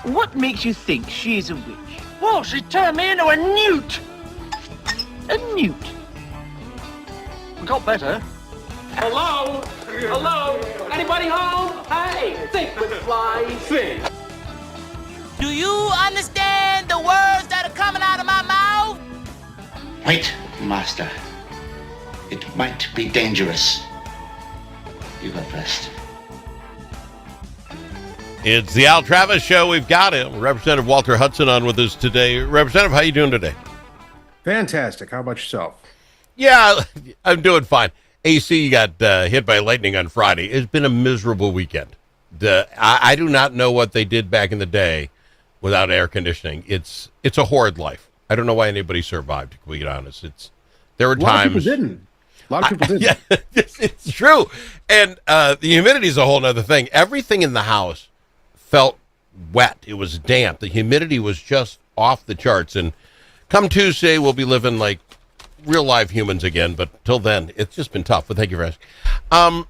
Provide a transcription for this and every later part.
What makes you think she's a witch? Well, she turned me into a newt. A newt? We got better. Hello? Hello? Anybody home? Hey, think with fly, think. Do you understand the words that are coming out of my mouth? Wait, Master. It might be dangerous. You go first. It's the Al Travis Show. We've got him. Representative Walter Hudson on with us today. Representative, how you doing today? Fantastic. How about yourself? Yeah, I'm doing fine. AC got hit by lightning on Friday. It's been a miserable weekend. I do not know what they did back in the day without air conditioning. It's a horrid life. I don't know why anybody survived, to be honest. There were times. A lot of people didn't. Yeah, it's true. And the humidity is a whole other thing. Everything in the house felt wet. It was damp. The humidity was just off the charts. And come Tuesday, we'll be living like real live humans again. But till then, it's just been tough. But thank you for asking. I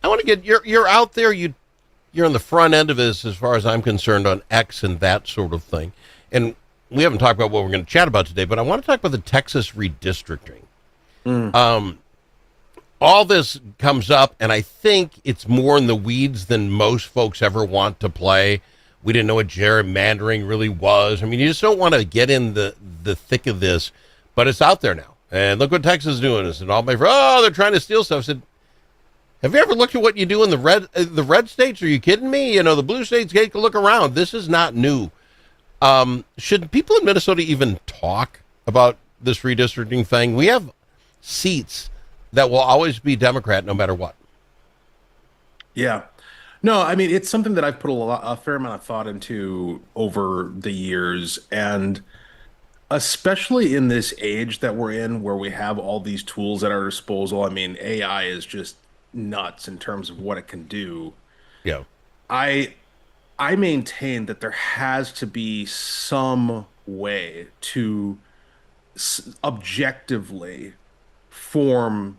want to get you're out there. You're on the front end of this, as far as I'm concerned, on X and that sort of thing. And we haven't talked about what we're going to chat about today. But I want to talk about the Texas redistricting. All this comes up, and I think it's more in the weeds than most folks ever want to play. We didn't know what gerrymandering really was. I mean, you just don't want to get in the thick of this, but it's out there now. And look what Texas is doing. And all my friends, they're trying to steal stuff. I said, have you ever looked at what you do in the red states? Are you kidding me? The blue states, take a look around. This is not new. Should people in Minnesota even talk about this redistricting thing? We have seats that will always be Democrat no matter what. Yeah. No, I mean, it's something that I've put a fair amount of thought into over the years. And especially in this age that we're in, where we have all these tools at our disposal. I mean, AI is just nuts in terms of what it can do. Yeah. I maintain that there has to be some way to objectively form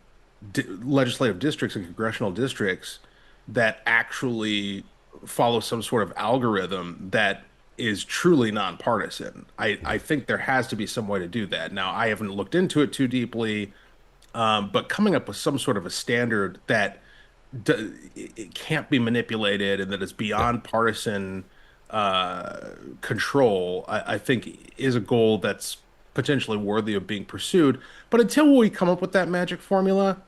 legislative districts and congressional districts that actually follow some sort of algorithm that is truly nonpartisan. I think there has to be some way to do that. Now, I haven't looked into it too deeply, but coming up with some sort of a standard that it can't be manipulated and that is beyond partisan control, I think is a goal that's potentially worthy of being pursued. But until we come up with that magic formula,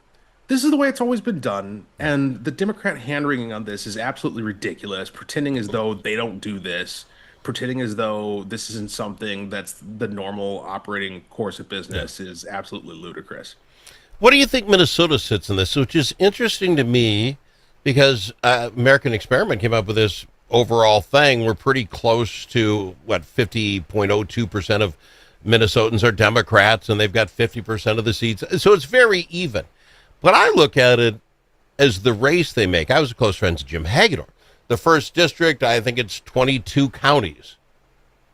this is the way it's always been done. And the Democrat hand-wringing on this is absolutely ridiculous, pretending as though they don't do this, pretending as though this isn't something that's the normal operating course of business is absolutely ludicrous. What do you think Minnesota sits in this? Which is interesting to me because American Experiment came up with this overall thing. We're pretty close to, 50.02% of Minnesotans are Democrats, and they've got 50% of the seats. So it's very even. But I look at it as the race they make. I was a close friend to Jim Hagedorn. The first district, I think it's 22 counties.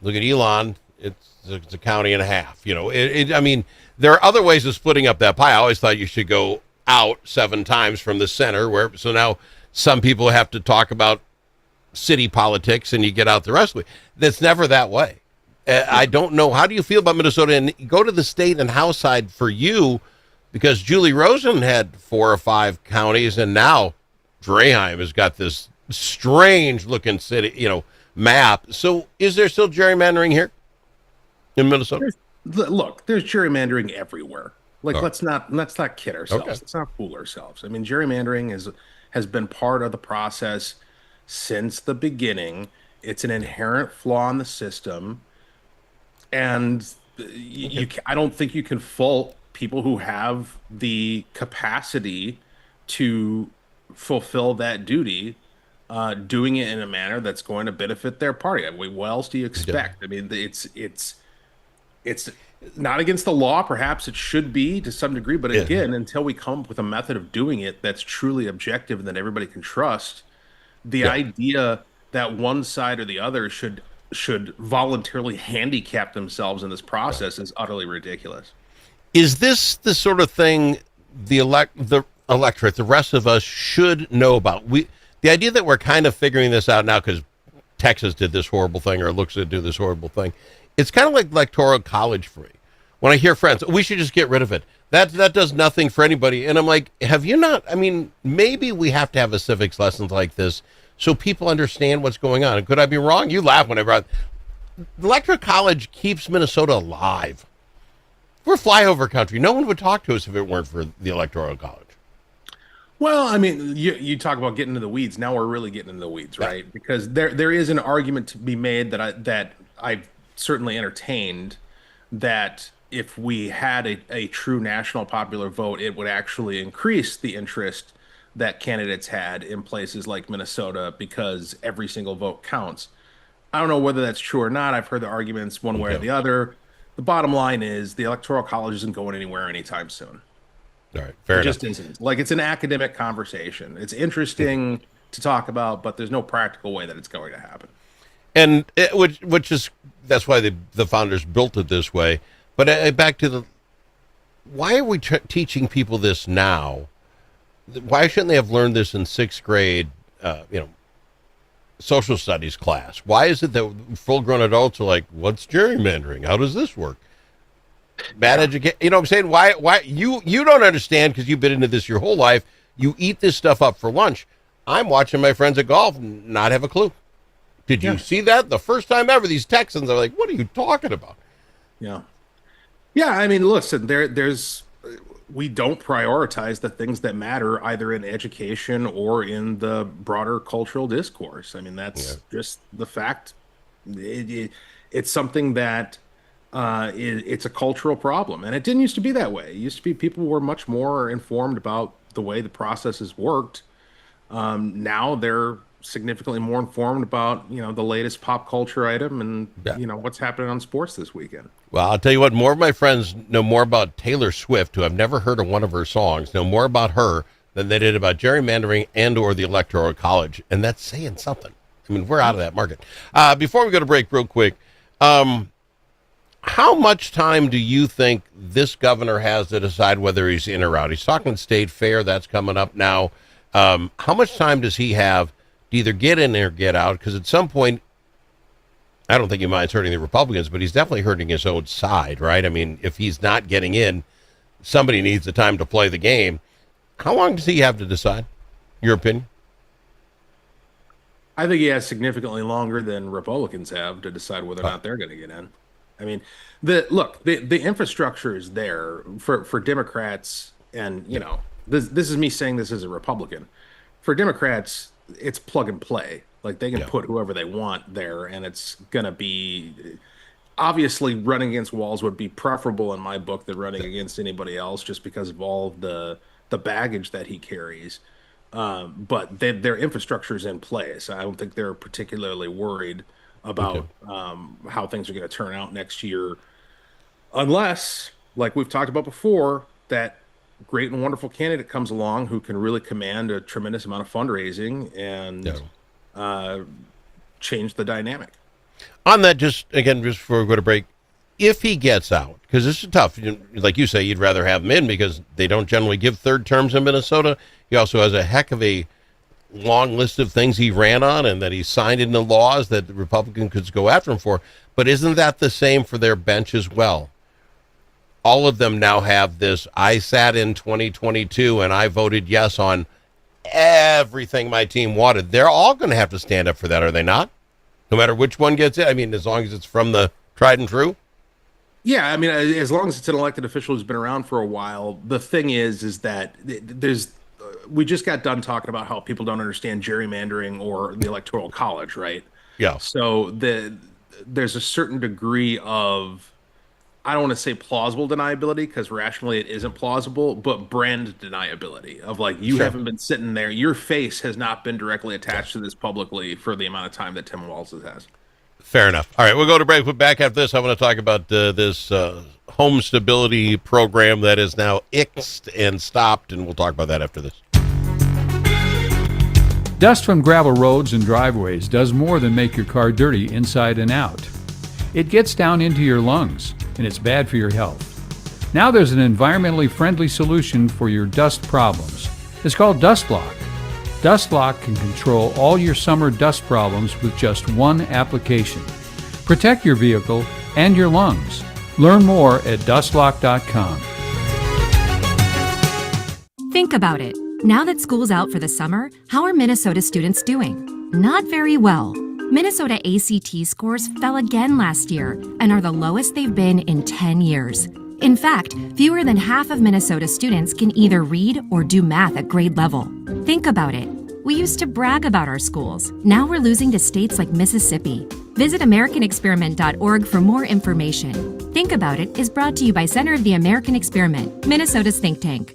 Look at Elon, it's a county and a half. I mean, there are other ways of splitting up that pie. I always thought you should go out 7 times from the center. So now some people have to talk about city politics, and you get out the rest of it. That's never that way. I don't know. How do you feel about Minnesota? And go to the state and House side for you, because Julie Rosen had 4 or 5 counties, and now Draheim has got this strange-looking city, map. So is there still gerrymandering here in Minnesota? Look, there's gerrymandering everywhere. Let's not kid ourselves. Okay. Let's not fool ourselves. I mean, gerrymandering has been part of the process since the beginning. It's an inherent flaw in the system, and I don't think you can fault people who have the capacity to fulfill that duty, doing it in a manner that's going to benefit their party. I mean, what else do you expect? I mean, it's not against the law. Perhaps it should be to some degree, but again, until we come up with a method of doing it that's truly objective and that everybody can trust, the idea that one side or the other should voluntarily handicap themselves in this process is utterly ridiculous. Is this the sort of thing the electorate, the rest of us, should know about? The idea that we're kind of figuring this out now because Texas did this horrible thing or it looks to do this horrible thing. It's kind of like electoral college for me. When I hear friends, we should just get rid of it. That does nothing for anybody. And I'm like, have you not? I mean, maybe we have to have a civics lesson like this so people understand what's going on. Could I be wrong? You laugh whenever electoral college keeps Minnesota alive. We're flyover country. No one would talk to us if it weren't for the electoral college. Well, I mean, you talk about getting into the weeds. Now we're really getting into the weeds, right? Because there is an argument to be made that I've certainly entertained, that if we had a true national popular vote, it would actually increase the interest that candidates had in places like Minnesota because every single vote counts. I don't know whether that's true or not. I've heard the arguments one way or the other. The bottom line is the Electoral College isn't going anywhere anytime soon. All right, fair enough. It just isn't. Like, it's an academic conversation. It's interesting to talk about, but there's no practical way that it's going to happen. And which is, that's why the founders built it this way. But back to why are we teaching people this now? Why shouldn't they have learned this in sixth grade, social studies class? Why is it that full-grown adults are like, what's gerrymandering? How does this work? Bad education. You know what I'm saying? Why you don't understand because you've been into this your whole life. You eat this stuff up for lunch. I'm watching my friends at golf not have a clue. Did you see that? The first time ever, these Texans are like, what are you talking about? Yeah. Yeah, I mean, listen, we don't prioritize the things that matter either in education or in the broader cultural discourse. I mean, that's just the fact. It's something that it's a cultural problem, and it didn't used to be that way. It used to be people were much more informed about the way the processes worked. Now they're significantly more informed about the latest pop culture item and what's happening on sports this weekend. Well, I'll tell you what, more of my friends know more about Taylor Swift, who I've never heard of one of her songs, know more about her than they did about gerrymandering and or the Electoral College. And that's saying something. I mean, we're out of that market. Before we go to break real quick, how much time do you think this governor has to decide whether he's in or out? He's talking state fair. That's coming up now. How much time does he have to either get in or get out? Because at some point, I don't think he minds hurting the Republicans, but he's definitely hurting his own side, right? I mean, if he's not getting in, somebody needs the time to play the game. How long does he have to decide? Your opinion? I think he has significantly longer than Republicans have to decide whether or not they're going to get in. I mean, the infrastructure is there for Democrats, and this is me saying this as a Republican. For Democrats, it's plug and play. Like, they can put whoever they want there, and it's going to be obviously running against walls would be preferable in my book than running against anybody else, just because of all of the baggage that he carries. But their infrastructure is in place. I don't think they're particularly worried about how things are going to turn out next year, unless, like we've talked about before, that great and wonderful candidate comes along who can really command a tremendous amount of fundraising and change the dynamic. On that, just before we go to break, if he gets out, because this is tough, like you say, you'd rather have him in because they don't generally give third terms in Minnesota. He also has a heck of a long list of things he ran on and that he signed into laws that the Republicans could go after him for. But isn't that the same for their bench as well? All of them now have this, I sat in 2022 and I voted yes on everything my team wanted. They're all going to have to stand up for that, are they not? No matter which one gets it. I mean, as long as it's from the tried and true. Yeah, I mean, as long as it's an elected official who's been around for a while. The thing is that we just got done talking about how people don't understand gerrymandering or the Electoral College, right? Yeah. So there's a certain degree of, I don't want to say plausible deniability, because rationally it isn't plausible, but brand deniability of, like, you haven't been sitting there. Your face has not been directly attached to this publicly for the amount of time that Tim Walz has. Fair enough. All right, we'll go to break. We'll back after this. I want to talk about this home stability program that is now ixed and stopped, and we'll talk about that after this. Dust from gravel roads and driveways does more than make your car dirty inside and out. It gets down into your lungs, and it's bad for your health. Now there's an environmentally friendly solution for your dust problems. It's called Dust Lock. DustLock can control all your summer dust problems with just one application. Protect your vehicle and your lungs. Learn more at dustlock.com. Think about it. Now that school's out for the summer, how are Minnesota students doing? Not very well. Minnesota ACT scores fell again last year and are the lowest they've been in 10 years. In fact, fewer than half of Minnesota students can either read or do math at grade level. Think about it. We used to brag about our schools. Now we're losing to states like Mississippi. Visit AmericanExperiment.org for more information. Think About It is brought to you by Center of the American Experiment, Minnesota's think tank.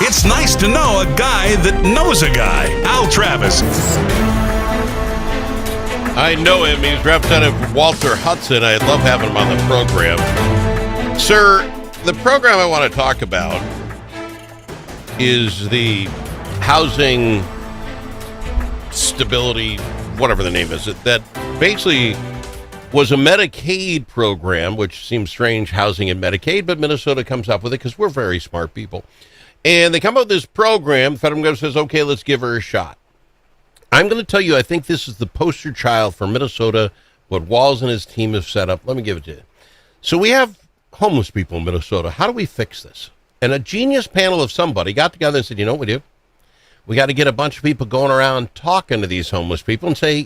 It's nice to know a guy that knows a guy. Al Travis. I know him. He's Representative Walter Hudson. I love having him on the program. Sir, the program I want to talk about is the housing stability, whatever the name is, that basically was a Medicaid program, which seems strange, housing and Medicaid, but Minnesota comes up with it because we're very smart people. And they come up with this program. The federal government says, okay, let's give her a shot. I'm going to tell you, I think this is the poster child for Minnesota, what Walz and his team have set up. Let me give it to you. So we have homeless people in Minnesota. How do we fix this? And a genius panel of somebody got together and said, you know what we do? We got to get a bunch of people going around talking to these homeless people and say,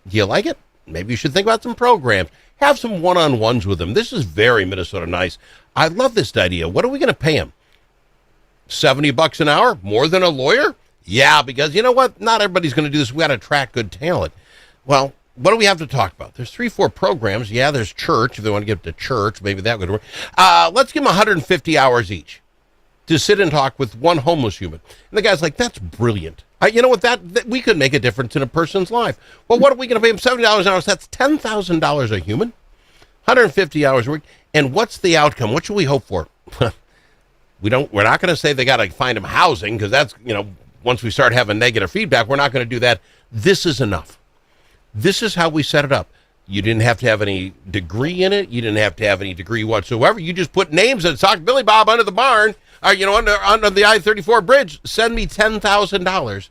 do you like it? Maybe you should think about some programs. Have some one-on-ones with them. This is very Minnesota nice. I love this idea. What are we going to pay them? $70 an hour? More than a lawyer? Yeah, because you know what? Not everybody's going to do this. We got to attract good talent. Well, what do we have to talk about? There's 3-4 programs. Yeah, there's church. If they want to get to church, maybe that would work. Let's give them 150 hours each to sit and talk with one homeless human. And the guy's like, that's brilliant. You know what? That we could make a difference in a person's life. Well, what are we going to pay them? $70 an hour. So that's $10,000 a human. 150 hours a week. And what's the outcome? What should we hope for? We're not going to say they got to find them housing, because that's, once we start having negative feedback, we're not going to do that. This is enough. This is how we set it up. You didn't have to have any degree in it. You didn't have to have any degree whatsoever. You just put names and talk Billy Bob under the barn. on the I-34 bridge, send me $10,000.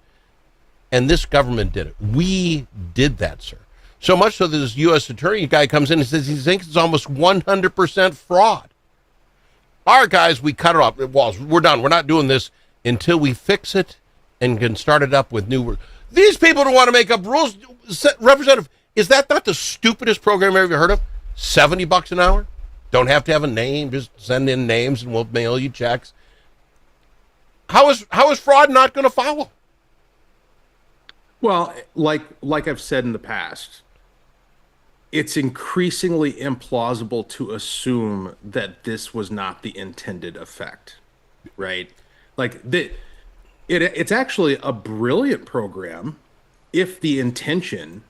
And this government did it. We did that, sir. So much so that this U.S. attorney guy comes in and says he thinks it's almost 100% fraud. All right, guys, we cut it off. Walls, we're done. We're not doing this until we fix it and can start it up with new. These people don't want to make up rules. Representative, is that not the stupidest program I've ever heard of? $70 an hour? Don't have to have a name. Just send in names and we'll mail you checks. How is fraud not going to follow? Well, like I've said in the past, it's increasingly implausible to assume that this was not the intended effect, right? It's actually a brilliant program if the intention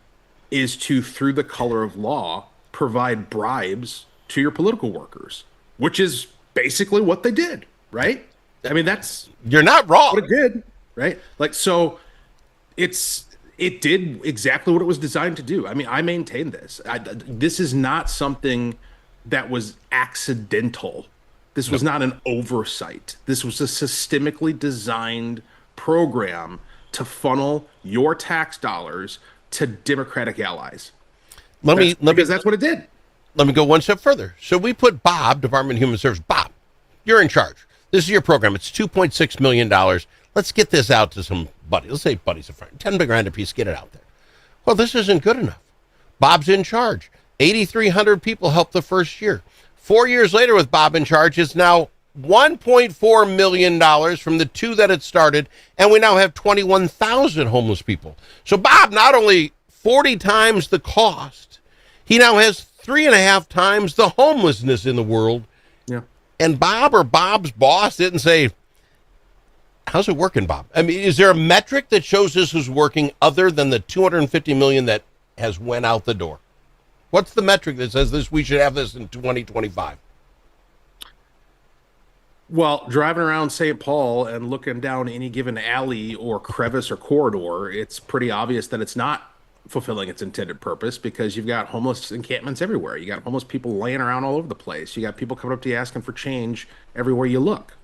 is to, through the color of law, provide bribes to your political workers, which is basically what they did, right? I mean, you're not wrong. What it did, right? It did exactly what it was designed to do. I mean, I maintain this. This is not something that was accidental. This was not an oversight. This was a systemically designed program to funnel your tax dollars to Democratic allies. Because that's what it did. Let me go one step further. So we put Bob, Department of Human Services. Bob, you're in charge. This is your program. It's $2.6 million. Let's get this out to some buddies. Let's say buddies of friends. 10 grand a piece, get it out there. Well, this isn't good enough. Bob's in charge. 8,300 people helped the first year. 4 years later with Bob in charge, it's now $1.4 million from the two that it started, and we now have 21,000 homeless people. So Bob, not only 40 times the cost, he now has 3.5 times the homelessness in the world. Yeah. And Bob or Bob's boss didn't say, how's it working, Bob? I mean, is there a metric that shows this is working other than the $250 million that has went out the door? What's the metric that says this? We should have this in 2025? Well, driving around St. Paul and looking down any given alley or crevice or corridor, it's pretty obvious that it's not fulfilling its intended purpose, because you've got homeless encampments everywhere. You got homeless people laying around all over the place. You got people coming up to you asking for change everywhere you look.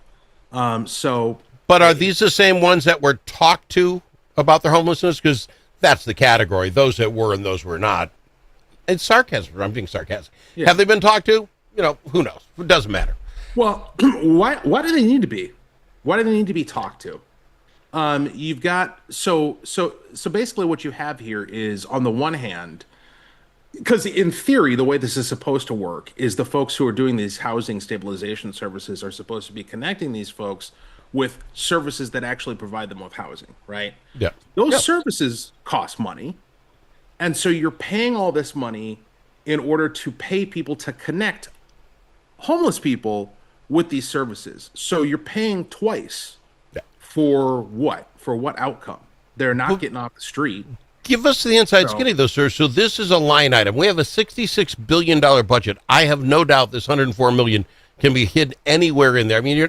But are these the same ones that were talked to about their homelessness? Because that's the category. Those that were and those were not. It's sarcasm. I'm being sarcastic. Yeah. Have they been talked to? Who knows? It doesn't matter. Well, why do they need to be? Why do they need to be talked to? You've got so basically what you have here is, on the one hand, because in theory the way this is supposed to work is the folks who are doing these housing stabilization services are supposed to be connecting these folks with services that actually provide them with housing, right? Yeah. Those services cost money. And so you're paying all this money in order to pay people to connect homeless people with these services. So you're paying twice. Yeah. For what? For what outcome? They're not getting off the street. Give us the inside skinny, though, sir. So this is a line item. We have a $66 billion budget. I have no doubt this $104 million can be hid anywhere in there. I mean,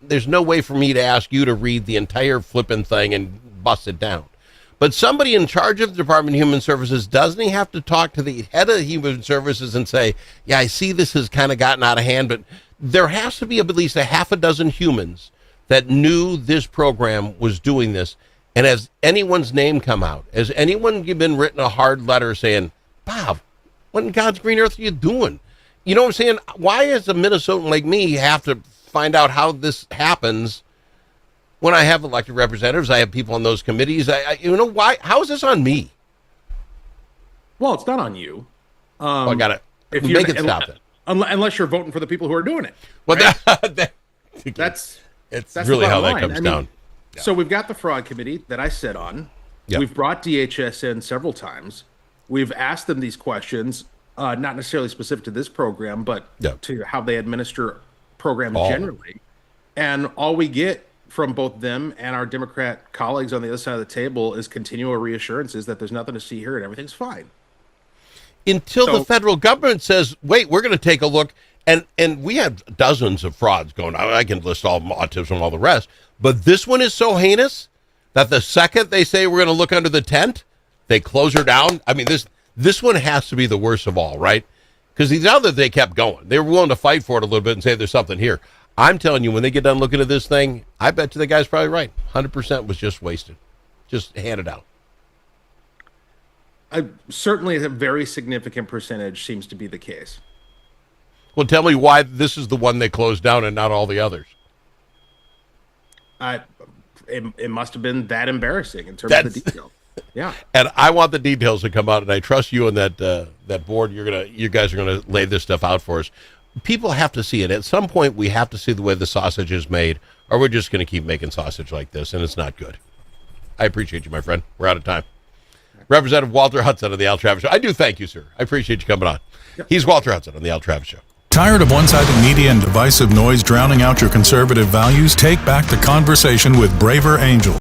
there's no way for me to ask you to read the entire flipping thing and bust it down. But somebody in charge of the Department of Human Services, doesn't he have to talk to the head of Human Services and say, yeah, I see this has kind of gotten out of hand, but there has to be at least a half a dozen humans that knew this program was doing this. And has anyone's name come out? Has anyone been written a hard letter saying, Bob, what in God's green earth are you doing? You know what I'm saying? Why does a Minnesotan like me have to find out how this happens when I have elected representatives? I have people on those committees. Why? How is this on me? Well, it's not on you. I got to make it stop it. Unless you're voting for the people who are doing it. Well, right? that's That's really how that line. comes down. Yeah. So we've got the fraud committee that I sit on. Yep. We've brought DHS in several times. We've asked them these questions, not necessarily specific to this program, but to how they administer programs generally. And all we get from both them and our Democrat colleagues on the other side of the table is continual reassurances that there's nothing to see here and everything's fine. Until the federal government says, wait, we're going to take a look. And we have dozens of frauds going on. I can list all autism, all the rest. But this one is so heinous that the second they say we're going to look under the tent, they close her down. I mean, this one has to be the worst of all, right? Because the other, they kept going. They were willing to fight for it a little bit and say there's something here. I'm telling you, when they get done looking at this thing, I bet you the guy's probably right. 100% was just wasted, just handed out. Certainly a very significant percentage seems to be the case. Well, tell me why this is the one they closed down and not all the others. It must have been that embarrassing in terms of the detail. Yeah. And I want the details to come out, and I trust you and that board. You guys are gonna lay this stuff out for us. People have to see it. At some point, we have to see the way the sausage is made, or we're just going to keep making sausage like this, and it's not good. I appreciate you, my friend. We're out of time. Representative Walter Hudson of the Al Travis Show. I do thank you, sir. I appreciate you coming on. Yep. He's Walter Hudson on the Al Travis Show. Tired of one-sided media and divisive noise drowning out your conservative values? Take back the conversation with Braver Angel.